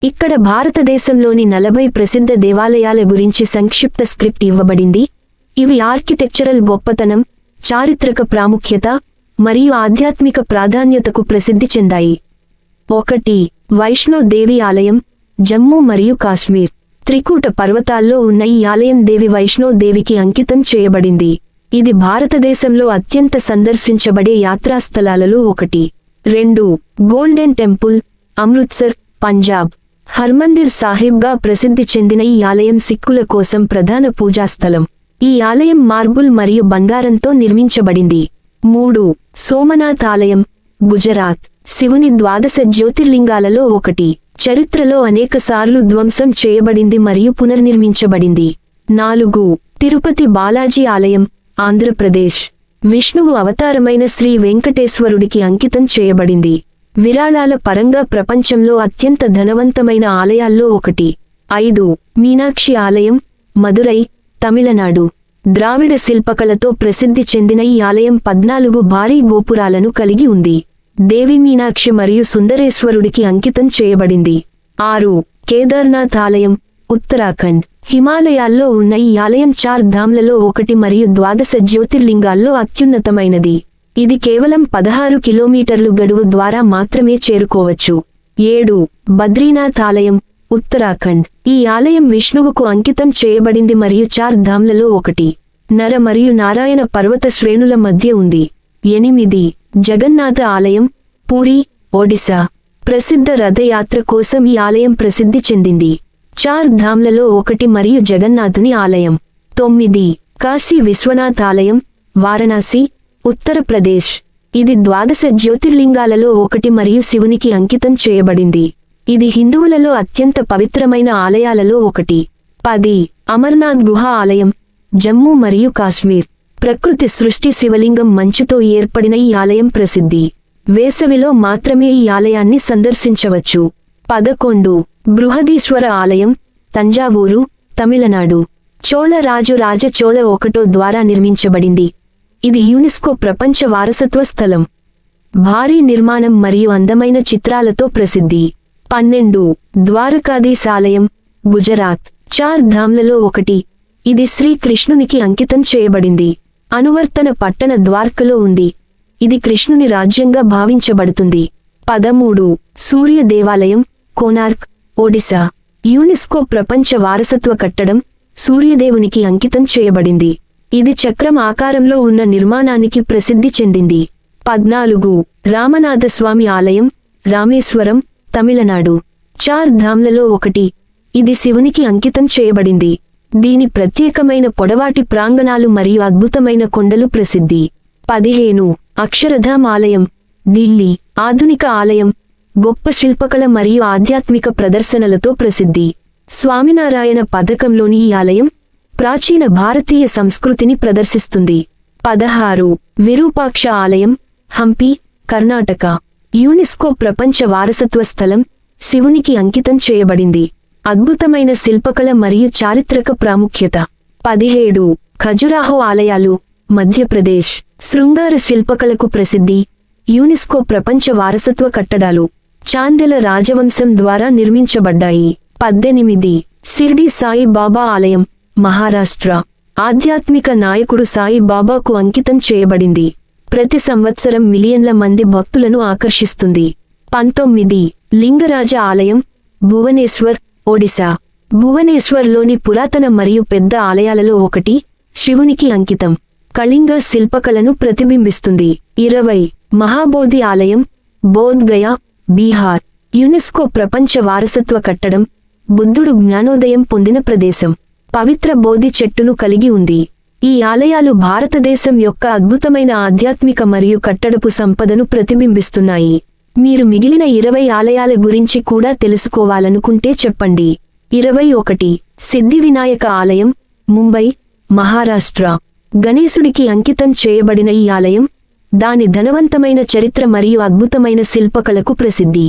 ఇక్కడ భారతదేశంలోని 40 ప్రసిద్ధ దేవాలయాల గురించి సంక్షిప్త స్క్రిప్ట్ ఇవ్వబడింది. ఇవి ఆర్కిటెక్చరల్ గొప్పతనం, చారిత్రక ప్రాముఖ్యత మరియు ఆధ్యాత్మిక ప్రాధాన్యతకు ప్రసిద్ధి చెందాయి. 1. వైష్ణో దేవి ఆలయం, జమ్మూ మరియు కాశ్మీర్. త్రికూట పర్వతాల్లో ఉన్న ఈ ఆలయం దేవి వైష్ణో దేవికి అంకితం చేయబడింది. ఇది భారతదేశంలో అత్యంత సందర్శించబడే యాత్రాస్థలాలలో ఒకటి. 2. Golden temple, Amritsar, Punjab. హర్మందిర్ సాహిబ్గా ప్రసిద్ధి చెందిన ఈ ఆలయం సిక్కుల కోసం ప్రధాన పూజాస్థలం. ఈ ఆలయం మార్బుల్ మరియు బంగారంతో నిర్మించబడింది. 3. సోమనాథ్ ఆలయం, గుజరాత్. శివుని 12 జ్యోతిర్లింగాలలో ఒకటి. చరిత్రలో అనేకసార్లు ధ్వంసం చేయబడింది మరియు పునర్నిర్మించబడింది. 4. తిరుపతి బాలాజీ ఆలయం, ఆంధ్రప్రదేశ్. విష్ణువు అవతారమైన శ్రీ వెంకటేశ్వరుడికి అంకితం చేయబడింది. విరాళాల పరంగా ప్రపంచంలో అత్యంత ధనవంతమైన ఆలయాల్లో ఒకటి. 5. మీనాక్షి ఆలయం, మదురై, తమిళనాడు. ద్రావిడ శిల్పకళతో ప్రసిద్ధి చెందిన ఈ ఆలయం 14 భారీ గోపురాలను కలిగి ఉంది. దేవి మీనాక్షి మరియు సుందరేశ్వరుడికి అంకితం చేయబడింది. 6. కేదార్నాథ్ ఆలయం, ఉత్తరాఖండ్. హిమాలయాల్లో ఉన్న ఈ ఆలయం 4 ధామ్లలో ఒకటి మరియు 12 జ్యోతిర్లింగాల్లో అత్యున్నతమైనది. ఇది కేవలం 16 కిలోమీటర్లు గడువు ద్వారా మాత్రమే చేరుకోవచ్చు. 7. బద్రీనాథ్ ఆలయం, ఉత్తరాఖండ్. ఈ ఆలయం విష్ణువుకు అంకితం చేయబడింది మరియు 4 ధామ్లలో ఒకటి. నర మరియు నారాయణ పర్వత శ్రేణుల మధ్య ఉంది. 8. జగన్నాథ ఆలయం, పూరి, ఒడిశా. ప్రసిద్ధ రథయాత్ర కోసం ఈ ఆలయం ప్రసిద్ధి చెందింది. 4 ధామ్లలో ఒకటి మరియు జగన్నాథుని ఆలయం. 9. కాశీ విశ్వనాథ్ ఆలయం, వారణాసి, ఉత్తరప్రదేశ్. ఇది 12 జ్యోతిర్లింగాలలో ఒకటి మరియు శివునికి అంకితం చేయబడింది. ఇది హిందువులలో అత్యంత పవిత్రమైన ఆలయాలలో ఒకటి. 10. అమర్నాథ్ గుహ ఆలయం, జమ్మూ మరియు కాశ్మీర్. ప్రకృతి సృష్టి శివలింగం మంచుతో ఏర్పడిన ఈ ఆలయం ప్రసిద్ధి. వేసవిలో మాత్రమే ఈ ఆలయాన్ని సందర్శించవచ్చు. 11. బృహదీశ్వర ఆలయం, తంజావూరు, తమిళనాడు. చోళ రాజు రాజ చోళ 1 ద్వారా నిర్మించబడింది. ఇది యునెస్కో ప్రపంచ వారసత్వ స్థలం. భారీ నిర్మాణం మరియు అందమైన చిత్రాలతో ప్రసిద్ధి. 12. ద్వారకాధీశ్ ఆలయం, గుజరాత్. 4 ధామ్లలో ఒకటి. ఇది శ్రీకృష్ణునికి అంకితం చేయబడింది. అనువర్తన పట్టణ ద్వారకలో ఉంది. ఇది కృష్ణుని రాజ్యంగా భావించబడుతుంది. 13. సూర్య దేవాలయం, కోనార్క్, ఒడిశా. యునెస్కో ప్రపంచ వారసత్వ కట్టడం, సూర్యదేవునికి అంకితం చేయబడింది. ఇది చక్రం ఆకారంలో ఉన్న నిర్మాణానికి ప్రసిద్ధి చెందింది. 14. రామనాథస్వామి ఆలయం, రామేశ్వరం, తమిళనాడు. 4 ధామ్లలో ఒకటి. ఇది శివునికి అంకితం చేయబడింది. దీని ప్రత్యేకమైన పొడవాటి ప్రాంగణాలు మరియు అద్భుతమైన కొండలు ప్రసిద్ధి. 15. అక్షరధామ్ ఆలయం, ఢిల్లీ. ఆధునిక ఆలయం, గొప్ప శిల్పకళ మరియు ఆధ్యాత్మిక ప్రదర్శనలతో ప్రసిద్ధి. స్వామినారాయణ పథకంలోని ఈ ఆలయం ప్రాచీన భారతీయ సంస్కృతిని ప్రదర్శిస్తుంది. 16. విరూపాక్ష ఆలయం, హంపి, కర్ణాటక. యునెస్కో ప్రపంచ వారసత్వ స్థలం, శివునికి అంకితం చేయబడింది. అద్భుతమైన శిల్పకళ మరియు చారిత్రక ప్రాముఖ్యత. 17. ఖజురాహో ఆలయాలు, మధ్యప్రదేశ్. శృంగార శిల్పకళకు ప్రసిద్ధి. యునెస్కో ప్రపంచ వారసత్వ కట్టడాలు. చాందెల రాజవంశం ద్వారా నిర్మించబడ్డాయి. 18. షిర్డీ సాయి బాబా ఆలయం, మహారాష్ట్ర. ఆధ్యాత్మిక నాయకుడు సాయి బాబాకు అంకితం చేయబడింది. ప్రతి సంవత్సరం మిలియన్ల మంది భక్తులను ఆకర్షిస్తుంది. 19. లింగరాజ ఆలయం, భువనేశ్వర్, ఒడిశా. భువనేశ్వర్లోని పురాతన మరియు పెద్ద ఆలయాలలో ఒకటి, శివునికి అంకితం. కళింగ శిల్పకళను ప్రతిబింబిస్తుంది. 20. మహాబోధి ఆలయం, బోధ్ గయా, బీహార్. యునెస్కో ప్రపంచ వారసత్వ కట్టడం, బుద్ధుడు జ్ఞానోదయం పొందిన ప్రదేశం. పవిత్ర బోధి చెట్టును కలిగి ఉంది. ఈ ఆలయాలు భారతదేశం యొక్క అద్భుతమైన ఆధ్యాత్మిక మరియు కట్టడపు సంపదను ప్రతిబింబిస్తున్నాయి. మీరు మిగిలిన 20 ఆలయాల గురించి కూడా తెలుసుకోవాలనుకుంటే చెప్పండి. 21. సిద్ధివినాయక ఆలయం, ముంబై, మహారాష్ట్ర. గణేశుడికి అంకితం చేయబడిన ఈ ఆలయం దాని ధనవంతమైన చరిత్ర మరియు అద్భుతమైన శిల్పకళకు ప్రసిద్ధి.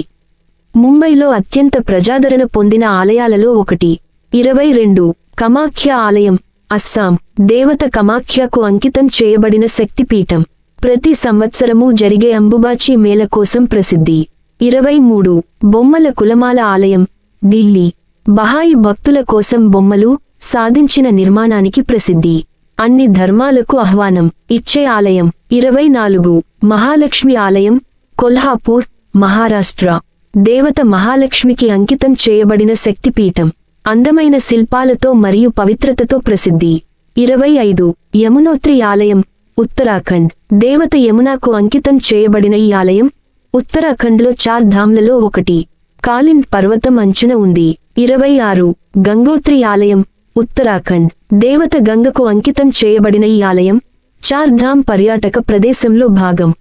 ముంబైలో అత్యంత ప్రజాదరణ పొందిన ఆలయాలలో ఒకటి. 22. కమాఖ్య ఆలయం, అస్సాం. దేవత కమాఖ్యకు అంకితం చేయబడిన శక్తిపీఠం. ప్రతి సంవత్సరము జరిగే అంబుబాచి మేళ కోసం ప్రసిద్ధి. 23. బొమ్మల కులమాల ఆలయం, ఢిల్లీ. బహాయి భక్తుల కోసం బొమ్మలు సాధించిన నిర్మాణానికి ప్రసిద్ధి. అన్ని ధర్మాలకు ఆహ్వానం ఇచ్చే ఆలయం. 24 మహాలక్ష్మి ఆలయం, కొల్హాపూర్, మహారాష్ట్ర. దేవత మహాలక్ష్మికి అంకితం చేయబడిన శక్తిపీఠం. అందమైన శిల్పాలతో మరియు పవిత్రతతో ప్రసిద్ధి. 25 యమునోత్రి ఆలయం, ఉత్తరాఖండ్. దేవత యమునాకు అంకితం చేయబడిన ఈ ఆలయం ఉత్తరాఖండ్లో 4 ధామ్లలో ఒకటి. కాలింద్ పర్వతం అంచున ఉంది. 26 గంగోత్రి ఆలయం, ఉత్తరాఖండ్. దేవత గంగకు అంకితం చేయబడిన ఈ ఆలయం 4 ధామ్ పర్యాటక ప్రదేశంలో భాగం.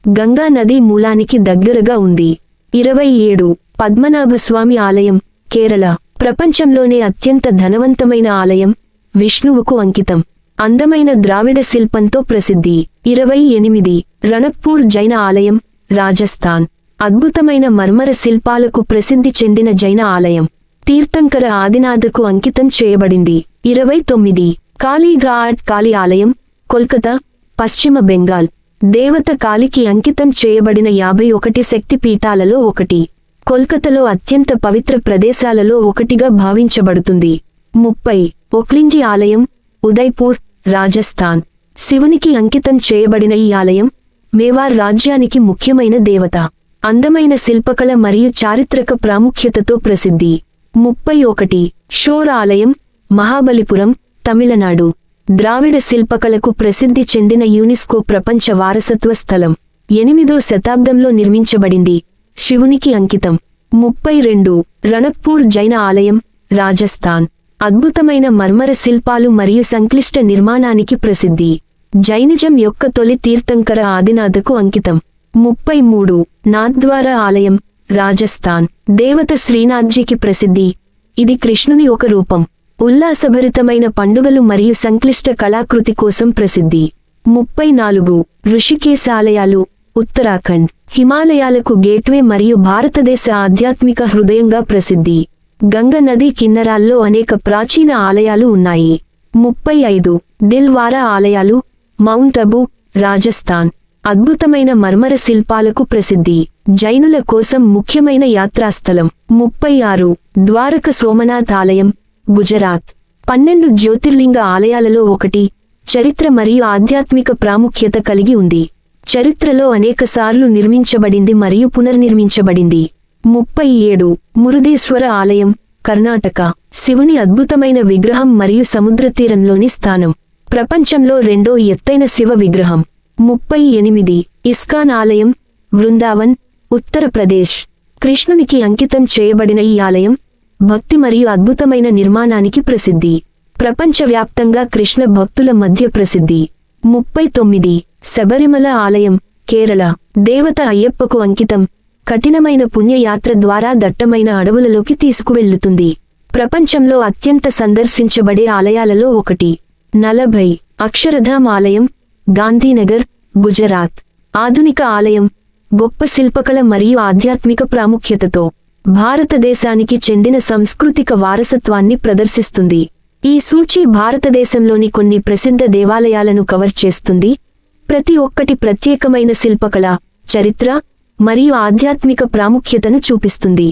గంగా నది మూలానికి దగ్గరగా ఉంది. 27 పద్మనాభస్వామి ఆలయం, కేరళ. ప్రపంచంలోనే అత్యంత ధనవంతమైన ఆలయం, విష్ణువుకు అంకితం. అందమైన ద్రావిడ శిల్పంతో ప్రసిద్ధి. 28 రణక్పూర్ జైన ఆలయం, రాజస్థాన్. అద్భుతమైన మర్మర శిల్పాలకు ప్రసిద్ధి చెందిన జైన ఆలయం. తీర్థంకర ఆదినాథకు అంకితం చేయబడింది. 29 కాళీఘాట్ కాళీ ఆలయం, కోల్కతా, పశ్చిమ బెంగాల్. దేవత కాళికి అంకితం చేయబడిన 51 శక్తిపీఠాలలో ఒకటి. కోల్కతాలో అత్యంత పవిత్ర ప్రదేశాలలో ఒకటిగా భావించబడుతుంది. 30 ఓక్లింజీ ఆలయం, ఉదయ్పూర్, రాజస్థాన్. శివునికి అంకితం చేయబడిన ఈ ఆలయం మేవార్ రాజ్యానికి ముఖ్యమైన దేవత. అందమైన శిల్పకళ మరియు చారిత్రక ప్రాముఖ్యతతో ప్రసిద్ధి. 31 షోర్ ఆలయం, మహాబలిపురం, తమిళనాడు. ద్రావిడ శిల్పకళకు ప్రసిద్ధి చెందిన యునెస్కో ప్రపంచ వారసత్వ స్థలం. 8వ శతాబ్దంలో నిర్మించబడింది. శివునికి అంకితం. 32 రణక్పూర్ జైన ఆలయం, రాజస్థాన్. అద్భుతమైన మర్మర శిల్పాలు మరియు సంక్లిష్ట నిర్మాణానికి ప్రసిద్ధి. జైనిజం యొక్క తొలి తీర్థంకర ఆదినాథకు అంకితం. 33 నాథ్ద్వారా ఆలయం, రాజస్థాన్. దేవత శ్రీనాథ్జీకి ప్రసిద్ధి. ఇది కృష్ణుని ఒక రూపం. ఉల్లాసభరితమైన పండుగలు మరియు సంక్లిష్ట కళాకృతి కోసం ప్రసిద్ధి. 34 ఋషికేశ్ ఆలయాలు, ఉత్తరాఖండ్. హిమాలయాలకు గేట్వే మరియు భారతదేశ ఆధ్యాత్మిక హృదయంగా ప్రసిద్ధి. గంగ నది కిన్నరాల్లో అనేక ప్రాచీన ఆలయాలు ఉన్నాయి. 35 దిల్వారా ఆలయాలు, మౌంట్ అబూ, రాజస్థాన్. అద్భుతమైన మర్మర శిల్పాలకు ప్రసిద్ధి. జైనుల కోసం ముఖ్యమైన యాత్రాస్థలం. 36 ద్వారక సోమనాథ్ ఆలయం, గుజరాత్. 12 జ్యోతిర్లింగ ఆలయాలలో ఒకటి. చరిత్ర మరియు ఆధ్యాత్మిక ప్రాముఖ్యత కలిగి ఉంది. చరిత్రలో అనేకసార్లు నిర్మించబడింది మరియు పునర్నిర్మించబడింది. 37 మురుదేశ్వర ఆలయం, కర్ణాటక. శివుని అద్భుతమైన విగ్రహం మరియు సముద్ర తీరంలోని స్థానం. ప్రపంచంలో 2వ ఎత్తైన శివ విగ్రహం. 38 ఇస్కాన్ ఆలయం, బృందావన్, ఉత్తరప్రదేశ్. కృష్ణునికి అంకితం చేయబడిన ఈ ఆలయం భక్తి మరియు అద్భుతమైన నిర్మాణానికి ప్రసిద్ధి. ప్రపంచవ్యాప్తంగా కృష్ణ భక్తుల మధ్య ప్రసిద్ధి. 39 శబరిమల ఆలయం, కేరళ. దేవత అయ్యప్పకు అంకితం. కఠినమైన పుణ్యయాత్ర ద్వారా దట్టమైన అడవులలోకి తీసుకువెళ్లుతుంది. ప్రపంచంలో అత్యంత సందర్శించబడే ఆలయాలలో ఒకటి. 40 అక్షరధామ్ ఆలయం, గాంధీనగర్, గుజరాత్. ఆధునిక ఆలయం గొప్ప శిల్పకళ మరియు ఆధ్యాత్మిక ప్రాముఖ్యతతో భారతదేశానికి చెందిన సాంస్కృతిక వారసత్వాన్ని ప్రదర్శిస్తుంది. ఈ సూచీ భారతదేశంలోని కొన్ని ప్రసిద్ధ దేవాలయాలను కవర్ చేస్తుంది. ప్రతి ఒక్కటి ప్రత్యేకమైన శిల్పకళ, చరిత్ర మరియు ఆధ్యాత్మిక ప్రాముఖ్యతను చూపిస్తుంది.